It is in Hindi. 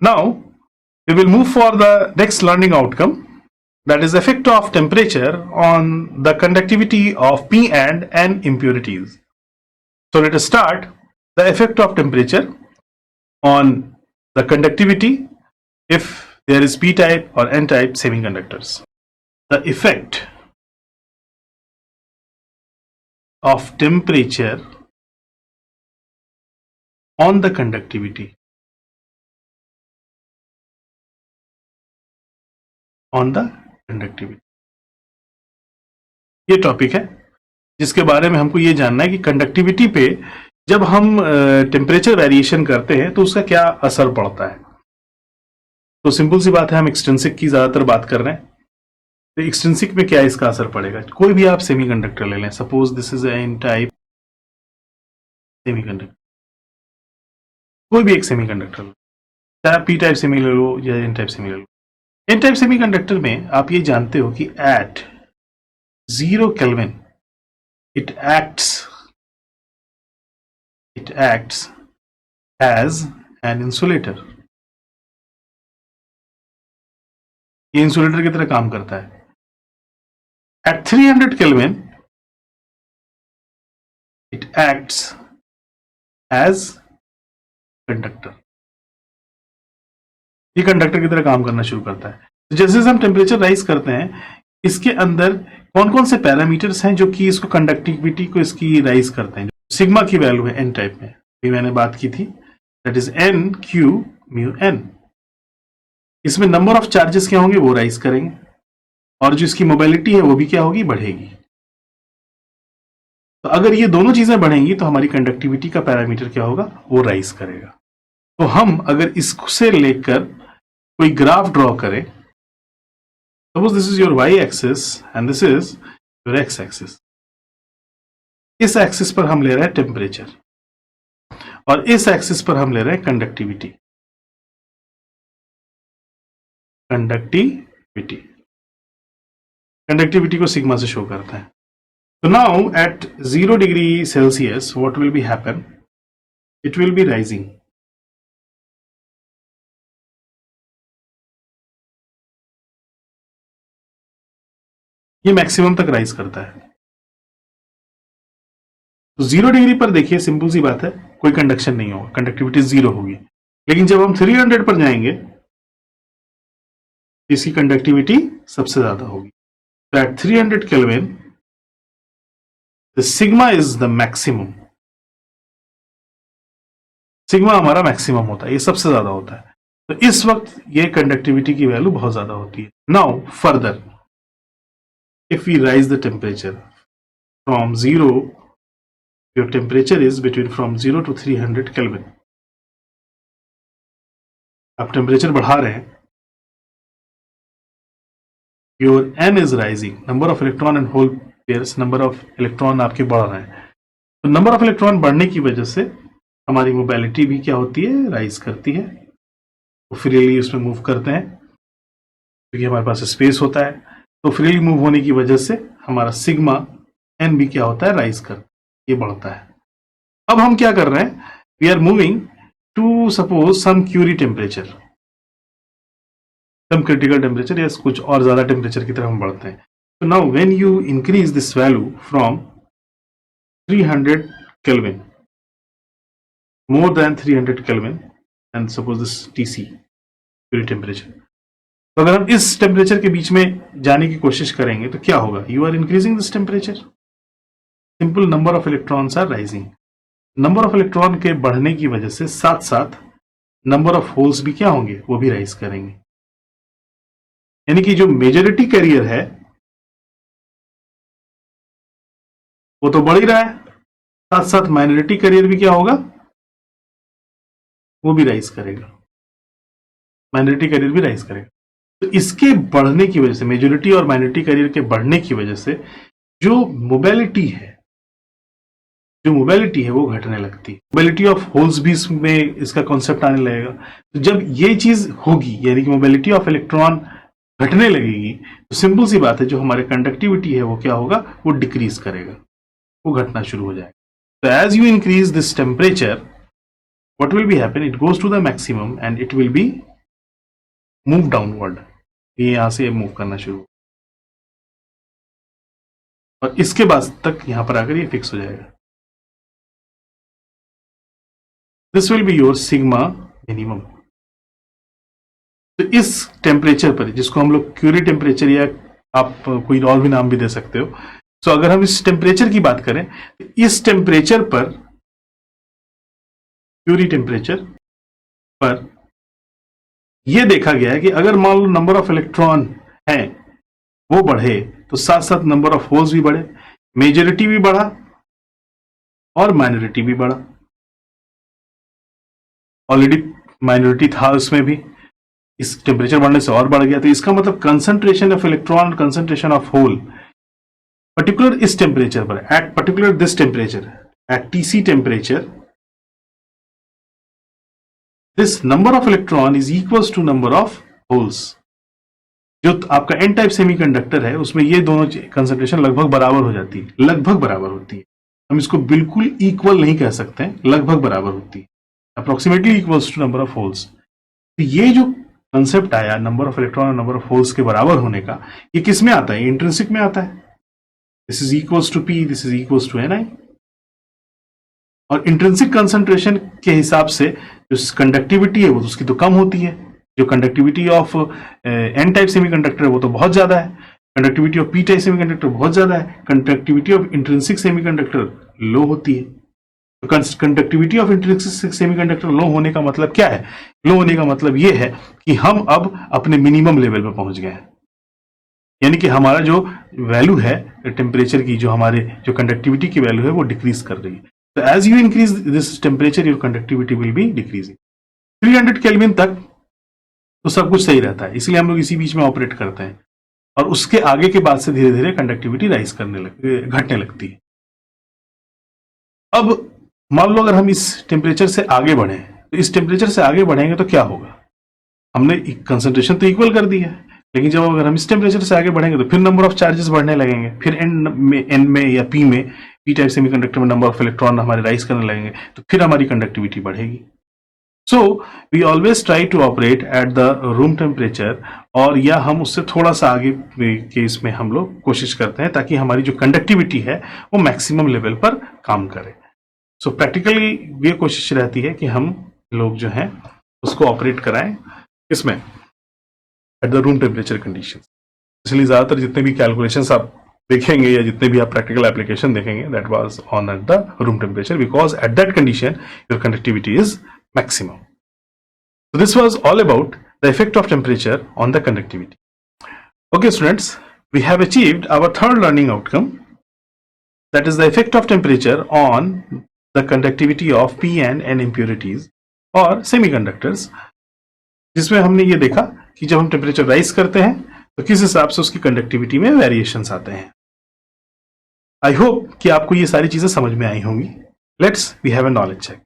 Now we will move for the next learning outcome, that is effect of temperature on the conductivity of p and n impurities. So let us start the effect of temperature on the conductivity if there is p-type or n-type semiconductors. The effect of temperature on the conductivity ये टॉपिक है जिसके बारे में हमको ये जानना है कि कंडक्टिविटी पे जब हम टेम्परेचर वेरिएशन करते हैं तो उसका क्या असर पड़ता है। तो सिंपल सी बात है, हम एक्सट्रिंसिक की ज्यादातर बात कर रहे हैं, तो एक्सट्रिंसिक में क्या इसका असर पड़ेगा। कोई भी आप सेमीकंडक्टर ले लें, suppose this is an type semiconductor, कोई भी एक सेमीकंडक्टर लो, चाहे पी टाइप सेमी ले लो या एन टाइप सेमी ले लो। एन टाइप सेमीकंडक्टर में आप ये जानते हो कि at 0 kelvin it acts as an insulator. ये इंसुलेटर की तरह काम करता है। At 300 Kelvin it acts as conductor. ये कंडक्टर की तरह काम करना शुरू करता है। तो जैसे हम टेम्परेचर राइज करते हैं, इसके अंदर कौन कौन से पैरामीटर्स हैं जो कि इसको कंडक्टिविटी को इसकी राइज करते हैं। सिग्मा की वैल्यू है एन टाइप में, भी मैंने बात की थी, that is n q mu n. इसमें नंबर ऑफ चार्जेस क्या होंगे वो राइज करेंगे, और जो इसकी मोबिलिटी है वो भी क्या होगी, बढ़ेगी। तो अगर ये दोनों चीजें बढ़ेंगी तो हमारी कंडक्टिविटी का पैरामीटर क्या होगा, वो राइज करेगा। तो हम अगर इससे लेकर कोई ग्राफ ड्रॉ करें, suppose this is your y axis and this is your x axis, इस एक्सिस पर हम ले रहे हैं टेम्परेचर और इस एक्सिस पर हम ले रहे हैं कंडक्टिविटी। कंडक्टिविटी को सिग्मा से शो करता है। तो now at 0 degree Celsius what will be happen, it will be rising. ये मैक्सिमम तक राइज करता है। तो 0 डिग्री पर देखिए, सिंपल सी बात है, कोई कंडक्शन नहीं होगा, कंडक्टिविटी 0 होगी। लेकिन जब हम 300 पर जाएंगे इसकी कंडक्टिविटी सबसे ज्यादा होगी। तो at 300 kelvin the sigma is the maximum. Sigma हमारा मैक्सिमम होता है, ये सबसे ज्यादा होता है। तो इस वक्त ये कंडक्टिविटी की वैल्यू बहुत ज्यादा होती है। Now further if we raise the temperature from 0, your temperature is between from 0 to 300 Kelvin. आप टेम्परेचर बढ़ा रहे हैं, your n is rising, number of electron and hole pairs, number of electron आपके बढ़ रहे हैं। तो नंबर ऑफ इलेक्ट्रॉन बढ़ने की वजह से हमारी मोबिलिटी भी क्या होती है, राइज करती है। तो फ्रीली उसमें मूव करते हैं क्योंकि हमारे पास स्पेस होता है। तो फ्रीली मूव होने की वजह से हमारा सिग्मा एन भी क्या होता है, राइज कर, ये बढ़ता है। अब हम क्या कर रहे हैं, we are moving to suppose some Curie temperature, some critical temperature, या कुछ और ज्यादा टेम्परेचर की तरफ हम बढ़ते हैं। तो now when you increase this value from 300 kelvin, more than 300 kelvin, and suppose this TC Curie temperature, तो अगर हम इस टेम्परेचर के बीच में जाने की कोशिश करेंगे तो क्या होगा, you are increasing this temperature, simple number of electrons are rising. Number of electron के बढ़ने की वजह से साथ साथ नंबर ऑफ होल्स भी क्या होंगे, वो भी राइज करेंगे। यानी कि जो मेजॉरिटी कैरियर है वो तो बढ़ ही रहा है, साथ साथ माइनॉरिटी कैरियर भी क्या होगा, वो भी राइज करेगा, माइनॉरिटी कैरियर भी राइज करेगा। तो इसके बढ़ने की वजह से, मेजॉरिटी और माइनॉरिटी कैरियर के बढ़ने की वजह से जो मोबिलिटी है वो घटने लगती है। मोबिलिटी ऑफ होल्स भी इसमें इसका कॉन्सेप्ट आने लगेगा। तो जब ये चीज होगी, यानी कि मोबिलिटी ऑफ इलेक्ट्रॉन घटने लगेगी, तो सिंपल सी बात है, जो हमारे कंडक्टिविटी है वो क्या होगा, वो डिक्रीज करेगा, वो घटना शुरू हो जाएगा। तो as you increase this temperature, what will be happen, it goes to the maximum and it will be move downward, ये यहां से मूव करना शुरू, और इसके बाद तक यहां पर आकर ये फिक्स हो जाएगा। This will be your sigma minimum. तो इस टेम्परेचर पर, जिसको हम लोग क्यूरी टेम्परेचर या आप कोई और भी नाम भी दे सकते हो, तो अगर हम इस टेम्परेचर की बात करें तो इस टेम्परेचर पर, क्यूरी टेम्परेचर पर यह देखा गया है कि अगर मान लो नंबर ऑफ इलेक्ट्रॉन है वो बढ़े तो साथ साथ नंबर ऑफ होल्स भी बढ़े, मेजॉरिटी भी बढ़ा और माइनॉरिटी भी बढ़ा। ऑलरेडी माइनॉरिटी था उसमें भी, इस टेम्परेचर बढ़ने से और बढ़ गया। तो इसका मतलब concentration of electron, concentration of hole, particular इस टेम्परेचर पर, at particular this temperature, at TC temperature, this number of electron is equals to number of holes. जो आपका एन टाइप सेमीकंडक्टर है उसमें ये दोनों कंसंट्रेशन लगभग बराबर हो जाती है, लगभग बराबर होती है। हम इसको बिल्कुल इक्वल नहीं कह सकते हैं, लगभग बराबर होती है, approximately equals to number of holes. तो ये जो कंसेप्ट आया नंबर ऑफ इलेक्ट्रॉन और नंबर ऑफ होल्स के बराबर होने का, ये किस में आता है? इंट्रिंसिक में आता है। This is equals to p, this is equals to Ni। और इंट्रिंसिक कंसंट्रेशन के हिसाब से जो कंडक्टिविटी है वो तो उसकी तो कम होती है। जो conductivity of n type semiconductor है वो तो बहुत ज्यादा है, conductivity of p type semiconductor बहुत ज्यादा है, conductivity of intrinsic semiconductor low होती है। तो conductivity of intrinsic semiconductor low होने का मतलब क्या है? लो होने का मतलब यह है कि हम अब अपने मिनिमम लेवल पर पहुंच गए हैं, यानी कि हमारा जो वैल्यू है टेम्परेचर की, जो हमारे जो कंडक्टिविटी की वैल्यू है वो डिक्रीज कर रही है। तो as you increase this temperature your conductivity will be decreasing. 300 kelvin तक तो सब कुछ सही रहता है, इसलिए हम लोग इसी बीच में ऑपरेट करते हैं, और उसके आगे के बाद से धीरे धीरे कंडक्टिविटी राइज घटने लगती है। अब मान लो अगर हम इस टेम्परेचर से आगे बढ़े, तो इस टेम्परेचर से आगे बढ़ेंगे तो क्या होगा? हमने कंसंट्रेशन तो इक्वल कर दी है, लेकिन जब अगर हम इस टेम्परेचर से आगे बढ़ेंगे तो फिर नंबर ऑफ चार्जेस बढ़ने लगेंगे, फिर एन में या पी टाइप सेमीकंडक्टर में नंबर ऑफ इलेक्ट्रॉन हमारे राइज करने लगेंगे, तो फिर हमारी कंडक्टिविटी बढ़ेगी। So we always try to operate at the room temperature, और या हम उससे थोड़ा सा आगे के इसमें हम लोग कोशिश करते हैं ताकि हमारी जो कंडक्टिविटी है वो मैक्सिमम लेवल पर काम करे। सो प्रैक्टिकली ये कोशिश रहती है कि हम लोग जो हैं उसको ऑपरेट कराएं इसमें eight the room temperature condition. इसलिए ज्यादातर जितने भी कैलकुलेशंस आप देखेंगे या जितने भी आप प्रैक्टिकल एप्लीकेशन देखेंगे, that was on eight the room temperature, because at that condition your conductivity is maximum. So this was all about the effect of temperature on the conductivity. Okay students, we have achieved our third learning outcome, that is the effect of temperature on the conductivity of p and n impurities or semiconductors, जिसमें हमने ये देखा कि जब हम टेम्परेचर राइज करते हैं तो किस हिसाब से उसकी कंडक्टिविटी में वेरिएशंस आते हैं। आई होप कि आपको ये सारी चीजें समझ में आई होंगी। Let's we have a knowledge check.